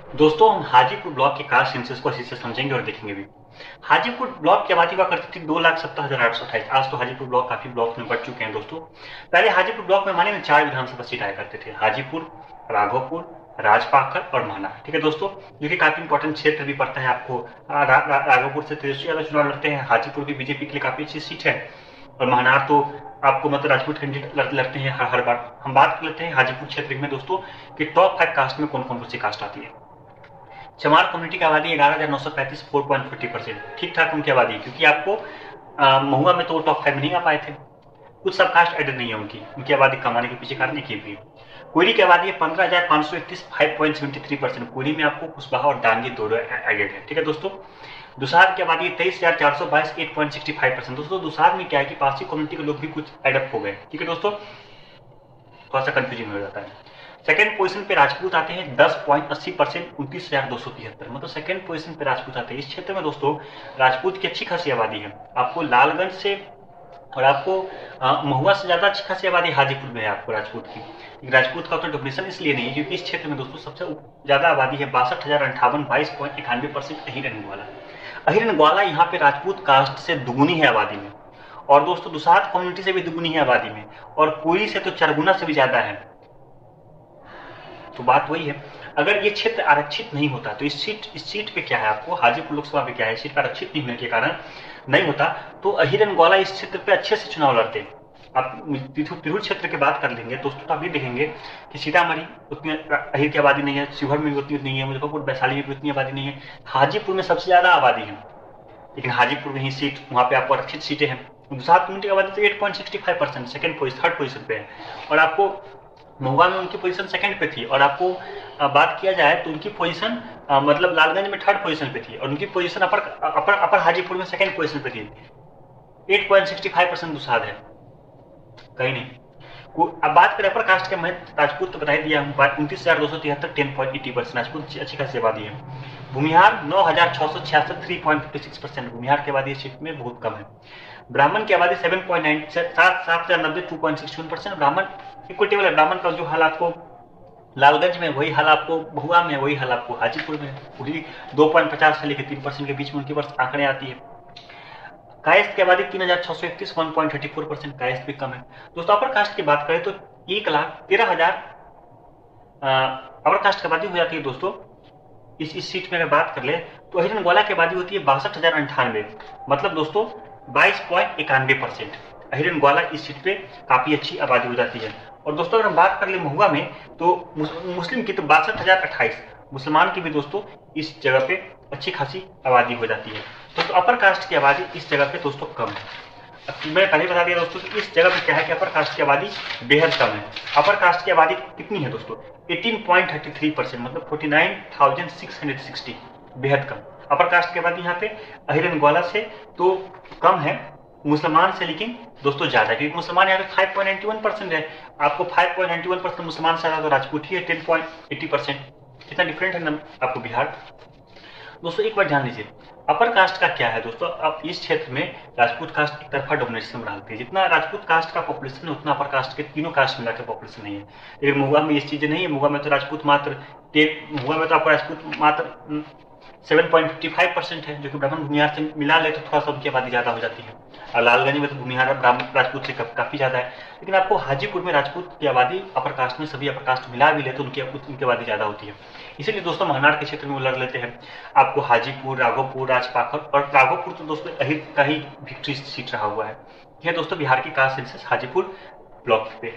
दोस्तों हम हाजीपुर ब्लॉक के कास्ट सेंसस को अच्छे से समझेंगे और देखेंगे भी। हाजीपुर ब्लॉक की आबादी हुआ करती थी 2,70,828। आज तो हाजीपुर ब्लॉक काफी ब्लॉक में बढ़ चुके हैं दोस्तों। पहले हाजीपुर ब्लॉक में माने 4 विधानसभा सीट आया करते थे, हाजीपुर, राघोपुर, राजपाखर और महना। ठीक है दोस्तों, जो कि काफी इंपॉर्टेंट क्षेत्र भी पड़ता है आपको। राघोपुर से तेजस्वी यादव चुनाव लड़ते हैं, हाजीपुर भी बीजेपी के लिए काफी अच्छी सीट है, और महनार तो आपको मतलब राजपूत कैंडिडेट लड़ते हैं हर बार। हम बात कर लेते हैं हाजीपुर क्षेत्र में दोस्तों कि टॉप 5 कास्ट में कौन कौन सी कास्ट आती है। चमार कम्युनिटी की आबादी 11,935, 4.50%। ठीक ठाक उनकी आबादी है, क्योंकि आपको महुआ में तो वो टॉप 5 में नहीं आ पाए थे। कुछ सब कास्ट एडेड नहीं है उनकी आबादी कम आने के पीछे कारण एक भी है। कोयली की आबादी है 15,531, 5.73%। कोयली में आपको कुशवाहा और डांगी दोनों एडेड है। ठीक है दोस्तों। दुसार की आबादी 23,422, 8.65%। दोस्तों दुसार में क्या है कि पारसी कम्युनिटी के लोग भी कुछ एडप्ट हो गए। ठीक है दोस्तों, थोड़ा सा कंफ्यूजिंग हो जाता है। सेकंड पोजीशन पे राजपूत आते हैं 10.80%, 29,273। मतलब सेकंड पोजीशन पे राजपूत आते हैं। इस क्षेत्र में दोस्तों राजपूत की अच्छी खासी आबादी है। आपको लालगंज से और आपको महुआ से ज्यादा अच्छी खासी आबादी हाजीपुर में है आपको राजपूत की। राजपूत का तो डोमिनेशन इसलिए नहीं है क्योंकि इस क्षेत्र में दोस्तों सबसे ज्यादा आबादी है 62,058, 22.91% अहिरन ग्वाला। अहिरन ग्वाला यहाँ पे राजपूत कास्ट से दुगुनी है आबादी में, और दोस्तों दुसाध कम्युनिटी से भी दुगुनी है आबादी में, और कोयली से तो 4 गुना से भी ज्यादा है। तो बात वही है, अगर ये क्षेत्र आरक्षित नहीं होता तो इस सीट पे क्या है आपको, हाजीपुर लोकसभा पे क्या है, सीट आरक्षित नहीं होने के कारण नहीं होता तो अहिरन ग्वाला इस क्षेत्र पे अच्छे से चुनाव लड़ते। आप तिरहुत क्षेत्र की बात कर लेंगे दोस्तों तो आप ये देखेंगे कि सीतामढ़ी उतनी अहिर की आबादी नहीं है, शिवहर में भी उतनी नहीं है, मुजफ्फरपुर वैशाली में भी उतनी आबादी नहीं है। हाजीपुर में सबसे ज्यादा आबादी है, लेकिन हाजीपुर में ही सीट, वहां पे आपको आरक्षित सीटें हैं। दूसरा कम्युनिटी की आबादी तो 8.65%, थर्ड पोजिशन पे है, और आपको महुआ में उनकी पोजीशन सेकंड पे थी, और आपको बात किया जाए तो उनकी पोजीशन मतलब लालगंज में थर्ड पोजीशन पे थी, और उनकी पोजीशन अपर हाजीपुर में सेकंड पोजीशन पे थी। 8.65% दुसाध है, कहीं नहीं। अब बात करें अपर कास्ट के, मैं राजपूत तो बता ही दिया हूँ, 29,273, 10.80%। राजपूत अच्छी खासी आबादी है। भूमिहार 9,666, 3.56%। भूमिहार की आबादी सीट में बहुत कम है। ब्राह्मण की आबादी 7,90, 2.61%। ब्राह्मण इक्विटेबल है। ब्राह्मण का जो हाल आपको लालगंज में वही हाल आपको महुआ में, वही हाल आपको हाजीपुर में, पूरी 2.50 से लेकर 3% के बीच में उनकी वर्ष आंकड़े आती है। कायस्थ की आबादी 3,631, 1.34%। कायस्थ भी कम है। दोस्तों अपर कास्ट की बात करें तो 1,13,000 अपर कास्ट की आबादी हो जाती है दोस्तों। इस सीट में अगर बात कर ले तो अहिरन ग्वाला की आबादी होती है 62,098, मतलब दोस्तों 22.91%। अहिरन ग्वाला इस सीट पे काफी अच्छी आबादी हो जाती है। और दोस्तों अगर हम बात कर ले महुआ में तो मुस्लिम की तो 62,028, मुसलमान की भी दोस्तों इस जगह पे अच्छी खासी आबादी हो जाती है। दोस्तों अपर कास्ट की आबादी इस जगह पे दोस्तों कम है। मैं पहले बता दिया दोस्तों कि इस जगह पे क्या है कि अपर कास्ट की आबादी बेहद कम है। अपर कास्ट की आबादी कितनी है दोस्तों, 18.33%, मतलब 49,660, बेहद कम। अपर कास्ट की आबादी यहाँ पे अहिरन ग्वाला से तो कम है, मुसलमान से लेकिन दोस्तों ज्यादा है, क्योंकि मुसलमान यहाँ पे 5.91% है। आपको 5.91% मुसलमान से ज्यादा तो राजपूत ही है 10.80%। कितना डिफरेंट है ना आपको बिहार। दोस्तों एक बार जान लीजिए अपर कास्ट का क्या है दोस्तों। अब इस क्षेत्र में राजपूत कास्ट एक तरफा डोमिनेशन बनाती है। जितना राजपूत कास्ट का पॉपुलेशन है उतना अपर कास्ट के तीनों कास्ट मिलाकर पॉपुलेशन नहीं है। लेकिन महुआ में इस चीजें नहीं है। महुआ में तो राजपूत मात्र 7.55% है, जो कि ब्राह्मण भूमिहार से मिला ले तो थोड़ा सा उनकी आबादी ज्यादा हो जाती है। और लालगंज में तो भूमिहार राजपूत से काफी ज्यादा है। लेकिन आपको हाजीपुर में राजपूत की आबादी अपर कास्ट में सभी अपर कास्ट मिला भी ले तो उनकी आबादी ज्यादा होती है। इसीलिए दोस्तों महनार के क्षेत्र में वो लड़ लेते हैं। आपको हाजीपुर, राघोपुर, राजपाखर, और राघोपुर तो दोस्तों अहिर का ही विक्ट्री सीट रहा हुआ है। यह दोस्तों बिहार की कास्ट सेंसस हाजीपुर ब्लॉक पे।